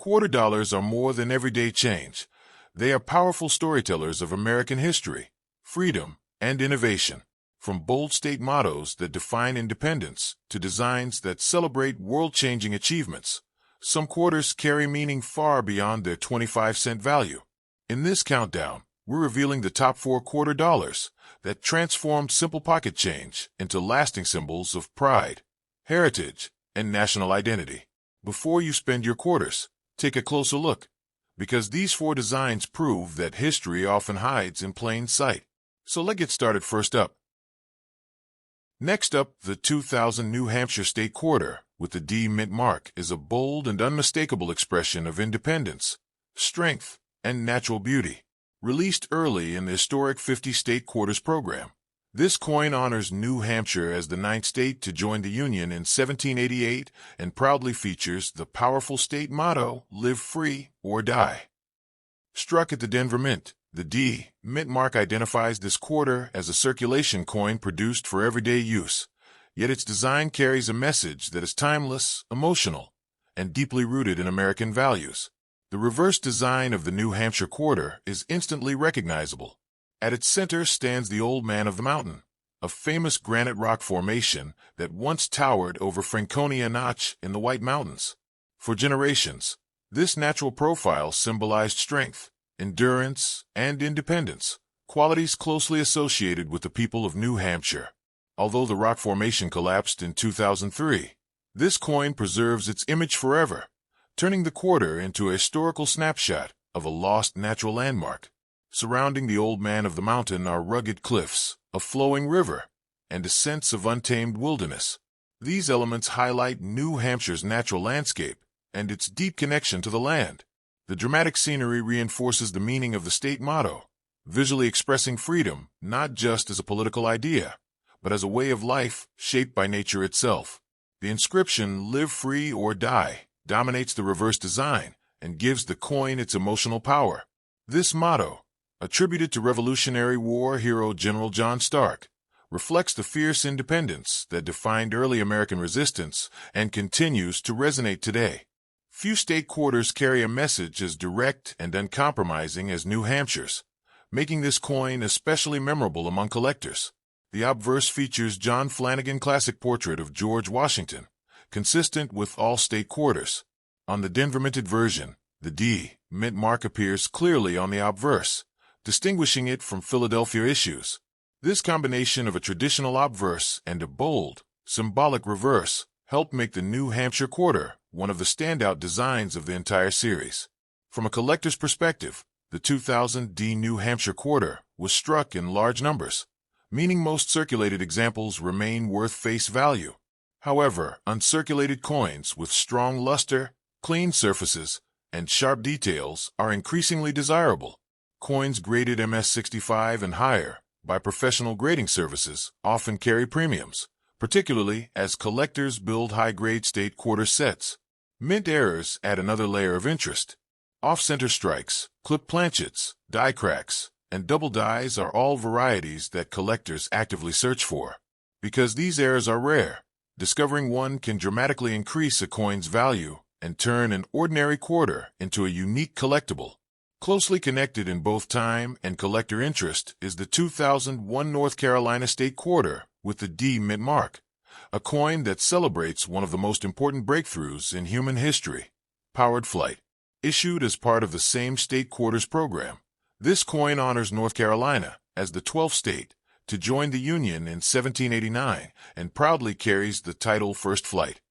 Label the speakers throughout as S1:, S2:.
S1: Quarter dollars are more than everyday change. They are powerful storytellers of American history, freedom, and innovation. From bold state mottos that define independence to designs that celebrate world-changing achievements, some quarters carry meaning far beyond their 25-cent value. In this countdown, we're revealing the top 4 quarter dollars that transformed simple pocket change into lasting symbols of pride, heritage, and national identity. Before you spend your quarters, take a closer look, because these 4 designs prove that history often hides in plain sight. So let's get started. First up. Next up, the 2000 New Hampshire State Quarter with the D mint mark is a bold and unmistakable expression of independence, strength, and natural beauty. Released early in the historic 50 state quarters program, this coin honors New Hampshire as the 9th state to join the Union in 1788 and proudly features the powerful state motto, "Live free or die." Struck at the Denver Mint, the D mint mark identifies this quarter as a circulation coin produced for everyday use, yet its design carries a message that is timeless, emotional, and deeply rooted in American values. The reverse design of the New Hampshire quarter is instantly recognizable. At its center stands the Old Man of the Mountain, a famous granite rock formation that once towered over Franconia Notch in the White Mountains. For generations, this natural profile symbolized strength, endurance, and independence, qualities closely associated with the people of New Hampshire. Although the rock formation collapsed in 2003, this coin preserves its image forever, turning the quarter into a historical snapshot of a lost natural landmark. Surrounding the Old Man of the Mountain are rugged cliffs, a flowing river, and a sense of untamed wilderness. These elements highlight New Hampshire's natural landscape and its deep connection to the land. The dramatic scenery reinforces the meaning of the state motto, visually expressing freedom not just as a political idea, but as a way of life shaped by nature itself. The inscription, "Live free or die," dominates the reverse design and gives the coin its emotional power. This motto, attributed to Revolutionary War hero General John Stark, reflects the fierce independence that defined early American resistance and continues to resonate today. Few state quarters carry a message as direct and uncompromising as New Hampshire's, making this coin especially memorable among collectors. The obverse features John Flanagan classic portrait of George Washington, consistent with all state quarters. On the Denver minted version, the D mint mark appears clearly on the obverse, distinguishing it from Philadelphia issues. This combination of a traditional obverse and a bold, symbolic reverse helped make the New Hampshire quarter one of the standout designs of the entire series. From a collector's perspective, the 2000 D New Hampshire quarter was struck in large numbers, meaning most circulated examples remain worth face value. However, uncirculated coins with strong luster, clean surfaces, and sharp details are increasingly desirable. Coins graded MS-65 and higher by professional grading services often carry premiums, particularly as collectors build high-grade state quarter sets. Mint errors add another layer of interest. Off-center strikes, clip planchets, die cracks, and double dies are all varieties that collectors actively search for. Because these errors are rare, discovering one can dramatically increase a coin's value and turn an ordinary quarter into a unique collectible. Closely connected in both time and collector interest is the 2001 North Carolina State Quarter with the D mint mark, a coin that celebrates one of the most important breakthroughs in human history, powered flight. Issued as part of the same state quarters program, this coin honors North Carolina as the 12th state to join the Union in 1789 and proudly carries the title First Flight.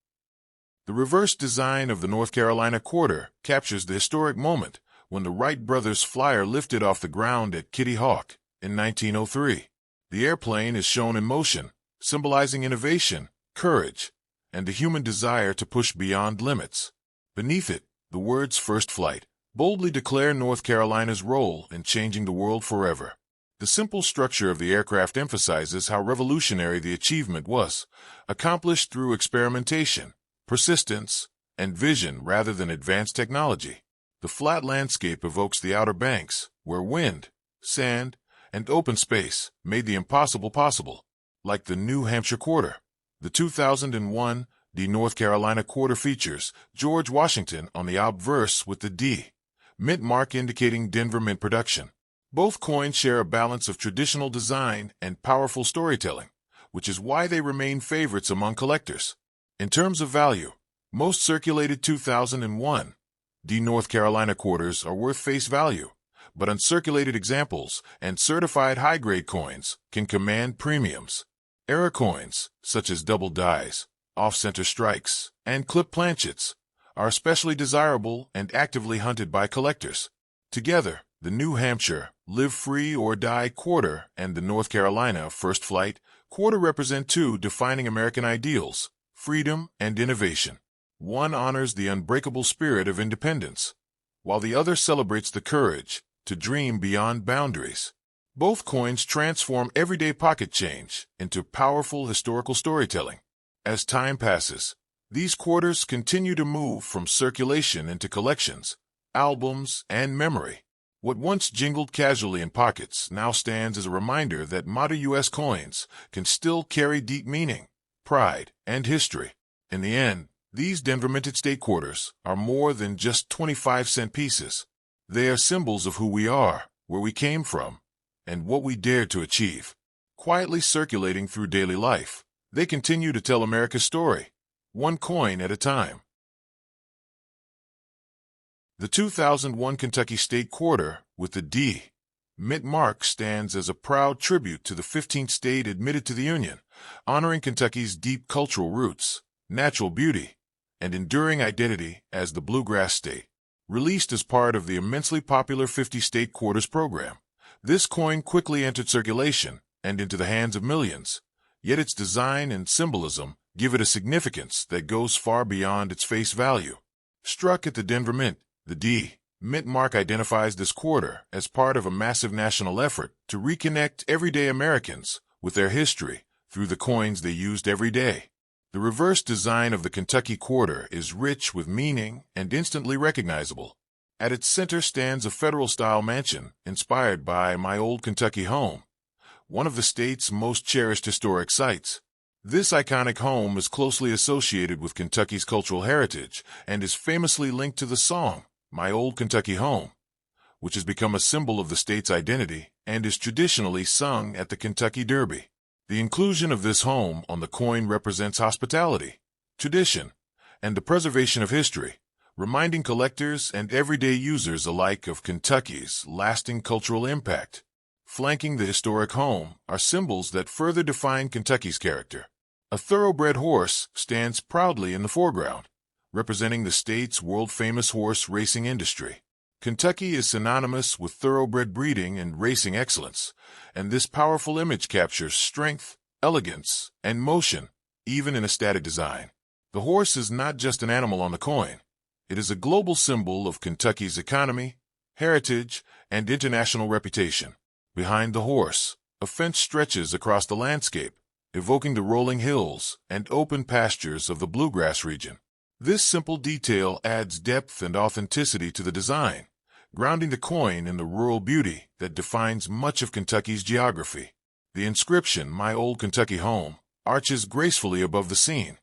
S1: The reverse design of the North Carolina quarter captures the historic moment when the Wright brothers' flyer lifted off the ground at Kitty Hawk in 1903. The airplane is shown in motion, symbolizing innovation, courage, and the human desire to push beyond limits. Beneath it, the words "First Flight" boldly declare North Carolina's role in changing the world forever. The simple structure of the aircraft emphasizes how revolutionary the achievement was, accomplished through experimentation, persistence, and vision rather than advanced technology. The flat landscape evokes the Outer Banks, where wind, sand, and open space made the impossible possible. Like the New Hampshire quarter, the 2001 The North Carolina quarter features George Washington on the obverse with the D mint mark indicating Denver mint production. Both coins share a balance of traditional design and powerful storytelling, which is why they remain favorites among collectors. In terms of value, most circulated 2001 D North Carolina quarters are worth face value, but uncirculated examples and certified high-grade coins can command premiums. Era coins, such as double dies, off-center strikes, and clip planchets, are especially desirable and actively hunted by collectors. Together, the New Hampshire Live Free or Die quarter and the North Carolina First Flight quarter represent two defining American ideals, freedom and innovation. One honors the unbreakable spirit of independence, while the other celebrates the courage to dream beyond boundaries. Both coins transform everyday pocket change into powerful historical storytelling. As time passes, these quarters continue to move from circulation into collections, albums, and memory. What once jingled casually in pockets now stands as a reminder that modern U.S. coins can still carry deep meaning, pride, and history. In the end, these Denver minted state quarters are more than just 25-cent pieces. They are symbols of who we are, where we came from, and what we dared to achieve. Quietly circulating through daily life, they continue to tell America's story, one coin at a time. The 2001 Kentucky State Quarter with the D mint mark stands as a proud tribute to the 15th state admitted to the Union, honoring Kentucky's deep cultural roots, natural beauty, and enduring identity as the bluegrass state. Released as part of the immensely popular 50-state quarters program, this coin quickly entered circulation and into the hands of millions, yet its design and symbolism give it a significance that goes far beyond its face value. Struck at the Denver Mint, the D mint mark identifies this quarter as part of a massive national effort to reconnect everyday Americans with their history through the coins they used every day. The reverse design of the Kentucky quarter is rich with meaning and instantly recognizable. At its center stands a federal-style mansion inspired by my old Kentucky home, one of the state's most cherished historic sites. This iconic home is closely associated with Kentucky's cultural heritage and is famously linked to the song, My Old Kentucky Home, which has become a symbol of the state's identity and is traditionally sung at the Kentucky Derby. The inclusion of this home on the coin represents hospitality, tradition, and the preservation of history, reminding collectors and everyday users alike of Kentucky's lasting cultural impact. Flanking the historic home are symbols that further define Kentucky's character. A thoroughbred horse stands proudly in the foreground, representing the state's world-famous horse racing industry. Kentucky is synonymous with thoroughbred breeding and racing excellence, and this powerful image captures strength, elegance, and motion, even in a static design. The horse is not just an animal on the coin. It is a global symbol of Kentucky's economy, heritage, and international reputation. Behind the horse, a fence stretches across the landscape, evoking the rolling hills and open pastures of the bluegrass region. This simple detail adds depth and authenticity to the design, grounding the coin in the rural beauty that defines much of Kentucky's geography. The inscription, My Old Kentucky Home, arches gracefully above the scene,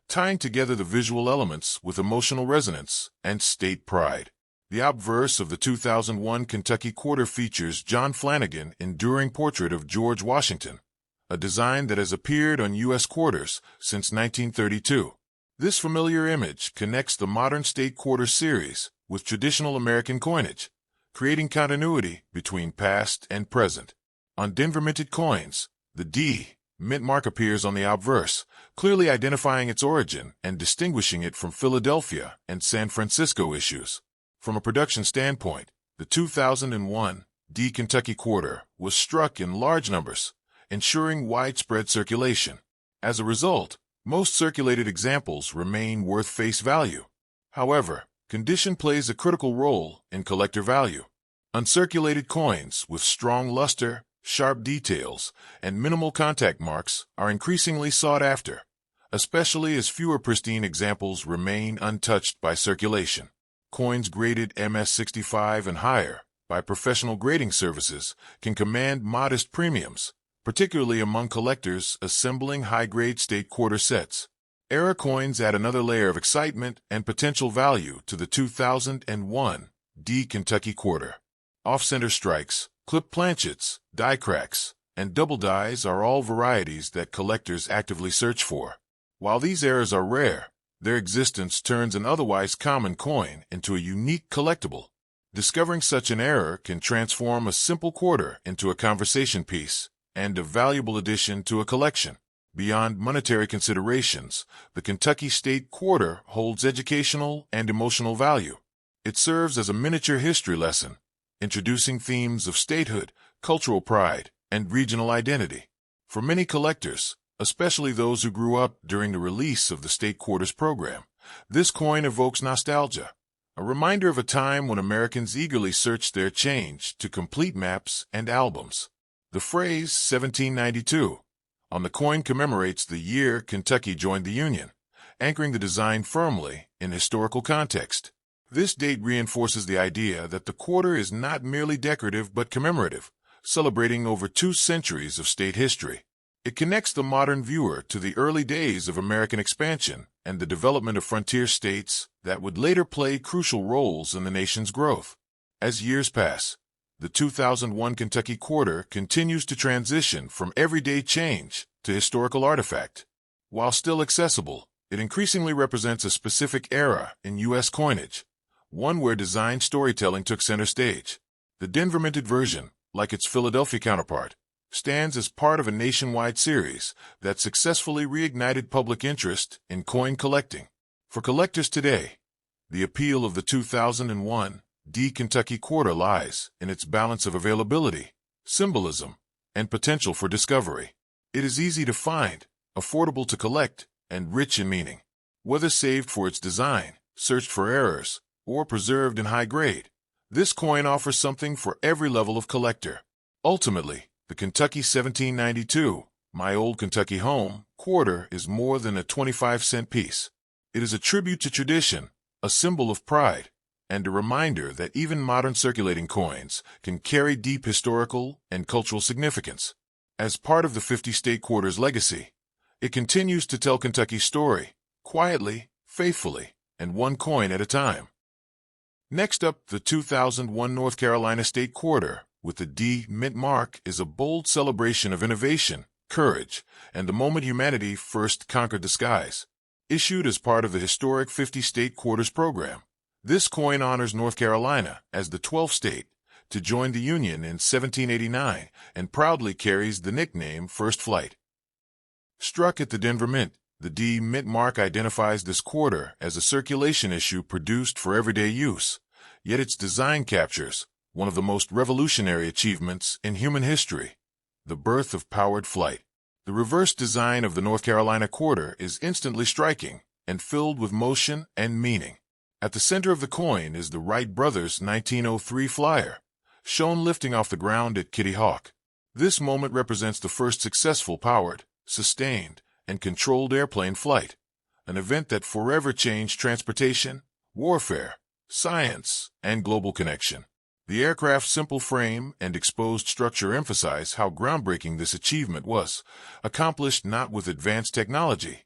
S1: tying together the visual elements with emotional resonance and state pride. The obverse of the 2001 Kentucky Quarter features John Flanagan's enduring portrait of George Washington, a design that has appeared on U.S. quarters since 1932. This familiar image connects the modern state quarter series with traditional American coinage, creating continuity between past and present. On Denver minted coins, the D mint mark appears on the obverse, clearly identifying its origin and distinguishing it from Philadelphia and San Francisco issues. From a production standpoint, the 2001 D Kentucky Quarter was struck in large numbers, ensuring widespread circulation. As a result, most circulated examples remain worth face value. However, condition plays a critical role in collector value. Uncirculated coins with strong luster, sharp details, and minimal contact marks are increasingly sought after, especially as fewer pristine examples remain untouched by circulation. Coins graded MS-65 and higher by professional grading services can command modest premiums, particularly among collectors assembling high-grade state quarter sets. Era coins add another layer of excitement and potential value to the 2001 D Kentucky quarter. Off-center strikes, clip planchets, die cracks, and double dies are all varieties that collectors actively search for. While these errors are rare, their existence turns an otherwise common coin into a unique collectible. Discovering such an error can transform a simple quarter into a conversation piece and a valuable addition to a collection. Beyond monetary considerations, the Kentucky State Quarter holds educational and emotional value. It serves as a miniature history lesson, introducing themes of statehood, cultural pride, and regional identity. For many collectors, especially those who grew up during the release of the State Quarters program, this coin evokes nostalgia, a reminder of a time when Americans eagerly searched their change to complete maps and albums. The phrase 1792 on the coin commemorates the year Kentucky joined the Union, anchoring the design firmly in historical context. This date reinforces the idea that the quarter is not merely decorative but commemorative, celebrating over 2 centuries of state history. It connects the modern viewer to the early days of American expansion and the development of frontier states that would later play crucial roles in the nation's growth. As years pass, the 2001 Kentucky quarter continues to transition from everyday change to historical artifact. While still accessible, it increasingly represents a specific era in U.S. coinage, one where design storytelling took center stage. The Denver minted version, like its Philadelphia counterpart, stands as part of a nationwide series that successfully reignited public interest in coin collecting. For collectors today, the appeal of the 2001 D Kentucky quarter lies in its balance of availability, symbolism, and potential for discovery. It is easy to find, affordable to collect, and rich in meaning. Whether saved for its design, searched for errors, or preserved in high grade, this coin offers something for every level of collector. Ultimately, the Kentucky 1792, My Old Kentucky Home, quarter is more than a 25-cent piece. It is a tribute to tradition, a symbol of pride, and a reminder that even modern circulating coins can carry deep historical and cultural significance. As part of the 50-state quarter's legacy, it continues to tell Kentucky's story, quietly, faithfully, and one coin at a time. Next up, the 2001 North Carolina State Quarter, with the D mint mark, is a bold celebration of innovation, courage, and the moment humanity first conquered the skies. Issued as part of the historic 50-state quarters program, this coin honors North Carolina as the 12th state to join the Union in 1789 and proudly carries the nickname First Flight. Struck at the Denver Mint, the D mint mark identifies this quarter as a circulation issue produced for everyday use, yet its design captures one of the most revolutionary achievements in human history, the birth of powered flight. The reverse design of the North Carolina quarter is instantly striking and filled with motion and meaning. At the center of the coin is the Wright brothers' 1903 flyer, shown lifting off the ground at Kitty Hawk. This moment represents the first successful powered, sustained, and controlled airplane flight, an event that forever changed transportation, warfare, science, and global connection. The aircraft's simple frame and exposed structure emphasize how groundbreaking this achievement was, accomplished not with advanced technology,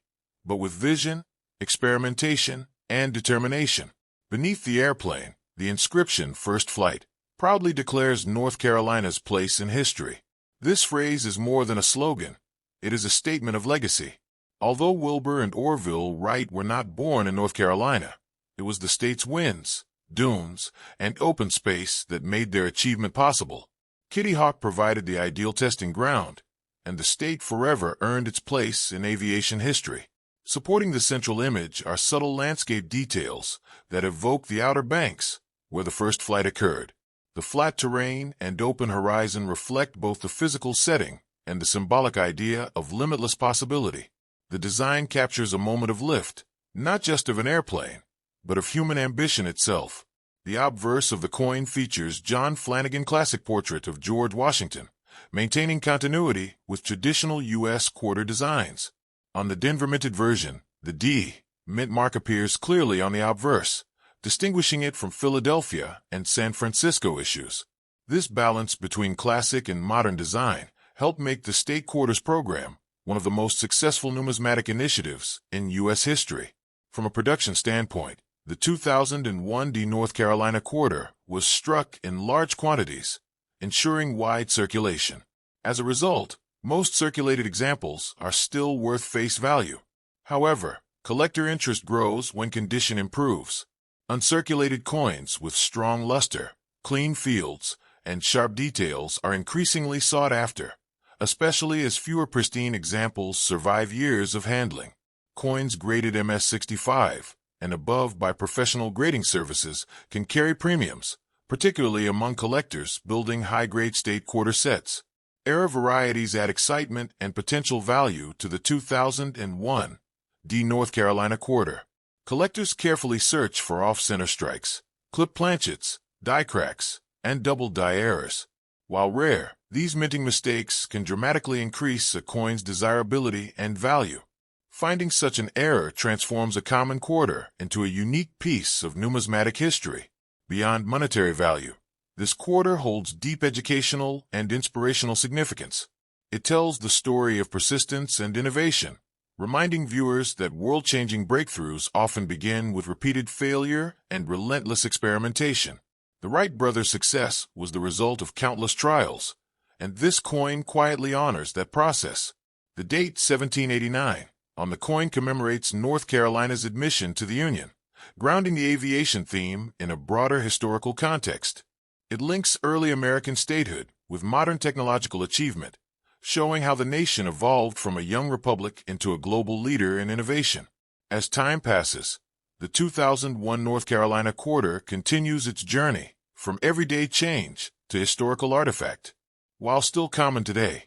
S1: but with vision, experimentation, and determination. Beneath the airplane, the inscription First Flight proudly declares North Carolina's place in history. This phrase is more than a slogan. It is a statement of legacy. Although Wilbur and Orville Wright were not born in North Carolina, it was the state's winds, dunes, and open space that made their achievement possible. Kitty Hawk provided the ideal testing ground, and the state forever earned its place in aviation history. Supporting the central image are subtle landscape details that evoke the Outer Banks, where the first flight occurred. The flat terrain and open horizon reflect both the physical setting and the symbolic idea of limitless possibility. The design captures a moment of lift, not just of an airplane, but of human ambition itself. The obverse of the coin features John Flanagan's classic portrait of George Washington, maintaining continuity with traditional U.S. quarter designs. On the Denver minted version, the D mint mark appears clearly on the obverse, distinguishing it from Philadelphia and San Francisco issues. This balance between classic and modern design helped make the State Quarters program one of the most successful numismatic initiatives in U.S. history. From a production standpoint, the 2001 D North Carolina quarter was struck in large quantities, ensuring wide circulation. As a result, most circulated examples are still worth face value. However, collector interest grows when condition improves. Uncirculated coins with strong luster, clean fields, and sharp details are increasingly sought after, especially as fewer pristine examples survive years of handling. Coins graded MS-65 and above by professional grading services can carry premiums, particularly among collectors building high-grade state quarter sets. Era varieties add excitement and potential value to the 2001 D North Carolina quarter. Collectors carefully search for off-center strikes, clip planchets, die cracks, and double die errors. While rare, these minting mistakes can dramatically increase a coin's desirability and value. Finding such an error transforms a common quarter into a unique piece of numismatic history. Beyond monetary value, this quarter holds deep educational and inspirational significance. It tells the story of persistence and innovation, reminding viewers that world-changing breakthroughs often begin with repeated failure and relentless experimentation. The Wright brothers' success was the result of countless trials, and this coin quietly honors that process. The date 1789 on the coin commemorates North Carolina's admission to the Union, grounding the aviation theme in a broader historical context. It links early American statehood with modern technological achievement, showing how the nation evolved from a young republic into a global leader in innovation. As time passes, the 2001 North Carolina quarter continues its journey from everyday change to historical artifact. While still common today,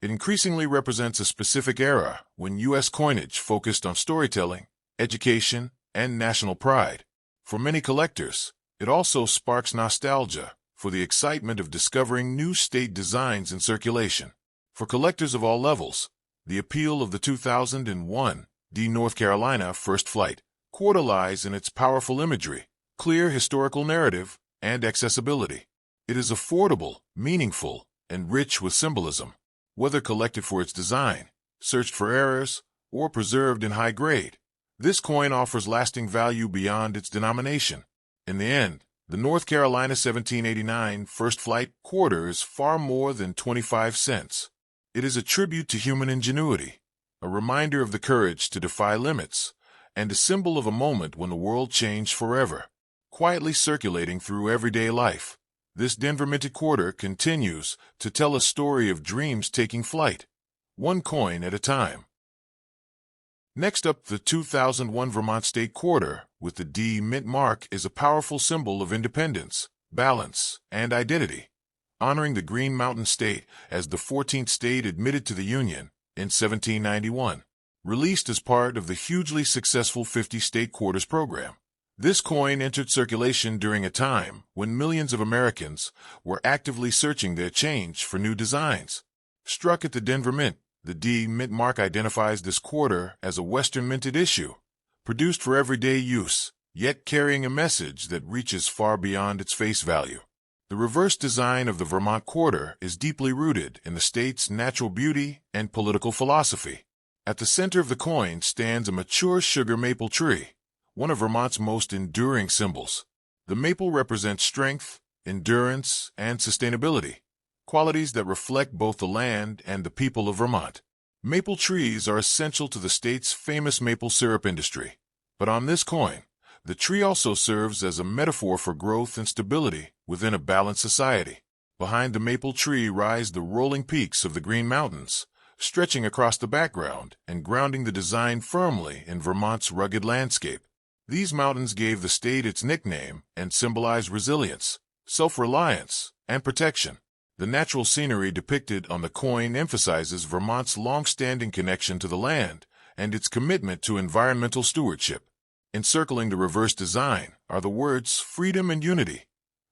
S1: it increasingly represents a specific era when U.S. coinage focused on storytelling, education, and national pride. For many collectors, it also sparks nostalgia for the excitement of discovering new state designs in circulation. For collectors of all levels, the appeal of the 2001 D North Carolina First Flight quarter lies in its powerful imagery, clear historical narrative, and accessibility. It is affordable, meaningful, and rich with symbolism. Whether collected for its design, searched for errors, or preserved in high grade, this coin offers lasting value beyond its denomination. In the end, the North Carolina 1789 First Flight quarter is far more than 25 cents. It is a tribute to human ingenuity, a reminder of the courage to defy limits, and a symbol of a moment when the world changed forever. Quietly circulating through everyday life, this Denver minted quarter continues to tell a story of dreams taking flight, one coin at a time. Next up, the 2001 Vermont State quarter with the D mint mark is a powerful symbol of independence, balance, and identity, honoring the Green Mountain State as the 14th state admitted to the Union in 1791. Released as part of the hugely successful 50 state quarters program, this coin entered circulation during a time when millions of Americans were actively searching their change for new designs. Struck at the Denver Mint, the D mint mark identifies this quarter as a Western minted issue, produced for everyday use, yet carrying a message that reaches far beyond its face value. The reverse design of the Vermont quarter is deeply rooted in the state's natural beauty and political philosophy. At the center of the coin stands a mature sugar maple tree, one of Vermont's most enduring symbols. The maple represents strength, endurance, and sustainability, qualities that reflect both the land and the people of Vermont. Maple trees are essential to the state's famous maple syrup industry, but on this coin, the tree also serves as a metaphor for growth and stability within a balanced society. Behind the maple tree rise the rolling peaks of the Green Mountains, stretching across the background and grounding the design firmly in Vermont's rugged landscape. These mountains gave the state its nickname and symbolize resilience, self-reliance, and protection. The natural scenery depicted on the coin emphasizes Vermont's long-standing connection to the land and its commitment to environmental stewardship. Encircling the reverse design are the words freedom and unity,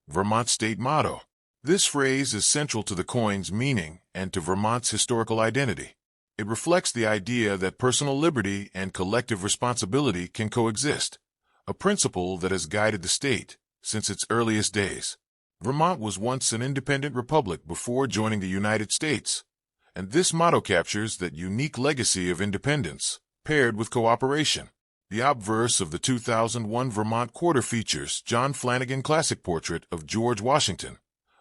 S1: Vermont's state motto. This phrase is central to the coin's meaning and to Vermont's historical identity. It reflects the idea that personal liberty and collective responsibility can coexist, a principle that has guided the state since its earliest days. Vermont was once an independent republic before joining the United States, and this motto captures that unique legacy of independence, paired with cooperation. The obverse of the 2001 Vermont quarter features John Flanagan's classic portrait of George Washington,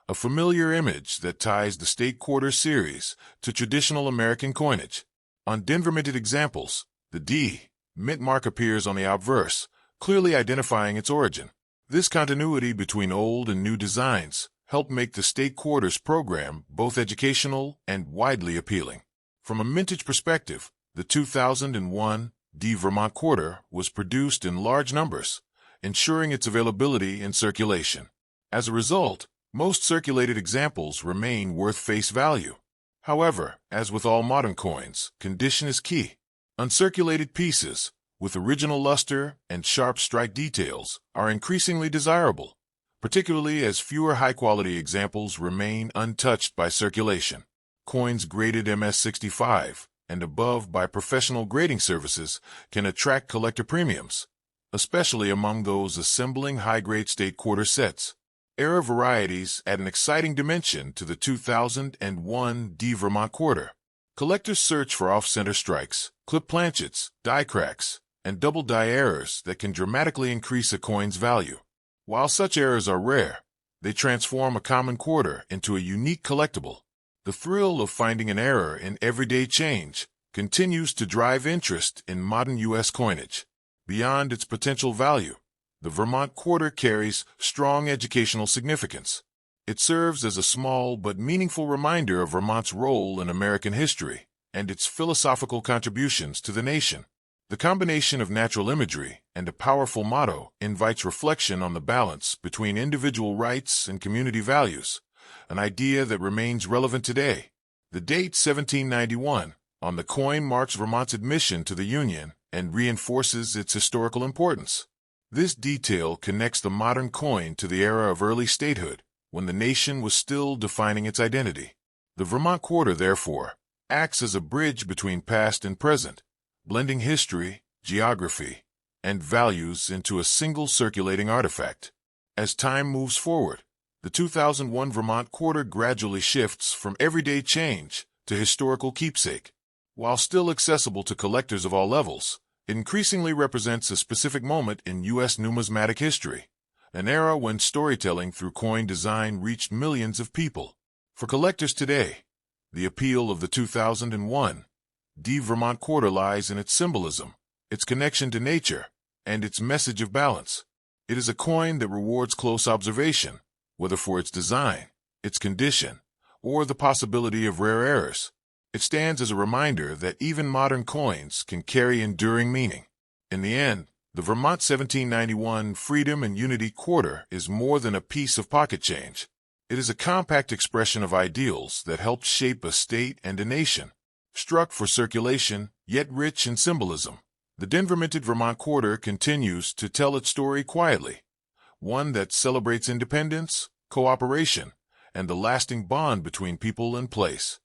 S1: a familiar image that ties the state quarter series to traditional American coinage. On Denver-minted examples, the D mint mark appears on the obverse, clearly identifying its origin. This continuity between old and new designs helped make the state quarters program both educational and widely appealing. From a mintage perspective, the 2001 D Vermont quarter was produced in large numbers, ensuring its availability in circulation. As a result, most circulated examples remain worth face value. However, as with all modern coins, condition is key. Uncirculated pieces, with original luster and sharp strike details, are increasingly desirable, particularly as fewer high-quality examples remain untouched by circulation. Coins graded MS-65 and above by professional grading services can attract collector premiums, especially among those assembling high-grade state quarter sets. Era varieties add an exciting dimension to the 2001 D Vermont quarter. Collectors search for off-center strikes, clip planchets, die cracks, and double die errors that can dramatically increase a coin's value. While such errors are rare, they transform a common quarter into a unique collectible. The thrill of finding an error in everyday change continues to drive interest in modern U.S. coinage. Beyond its potential value, the Vermont quarter carries strong educational significance. It serves as a small but meaningful reminder of Vermont's role in American history and its philosophical contributions to the nation. The combination of natural imagery and a powerful motto invites reflection on the balance between individual rights and community values, an idea that remains relevant today. The date 1791 on the coin marks Vermont's admission to the Union and reinforces its historical importance. This detail connects the modern coin to the era of early statehood, when the nation was still defining its identity. The Vermont quarter, therefore, acts as a bridge between past and present, blending history, geography, and values into a single circulating artifact. As time moves forward, the 2001 Vermont quarter gradually shifts from everyday change to historical keepsake. While still accessible to collectors of all levels, it increasingly represents a specific moment in U.S. numismatic history, an era when storytelling through coin design reached millions of people. For collectors today, the appeal of the 2001 D Vermont quarter lies in its symbolism, its connection to nature, and its message of balance. It is a coin that rewards close observation, whether for its design, its condition, or the possibility of rare errors. It stands as a reminder that even modern coins can carry enduring meaning. In the end, the Vermont 1791 Freedom and Unity quarter is more than a piece of pocket change. It is a compact expression of ideals that helped shape a state and a nation. Struck for circulation, yet rich in symbolism, the Denver-minted Vermont quarter continues to tell its story quietly, one that celebrates independence, cooperation, and the lasting bond between people and place.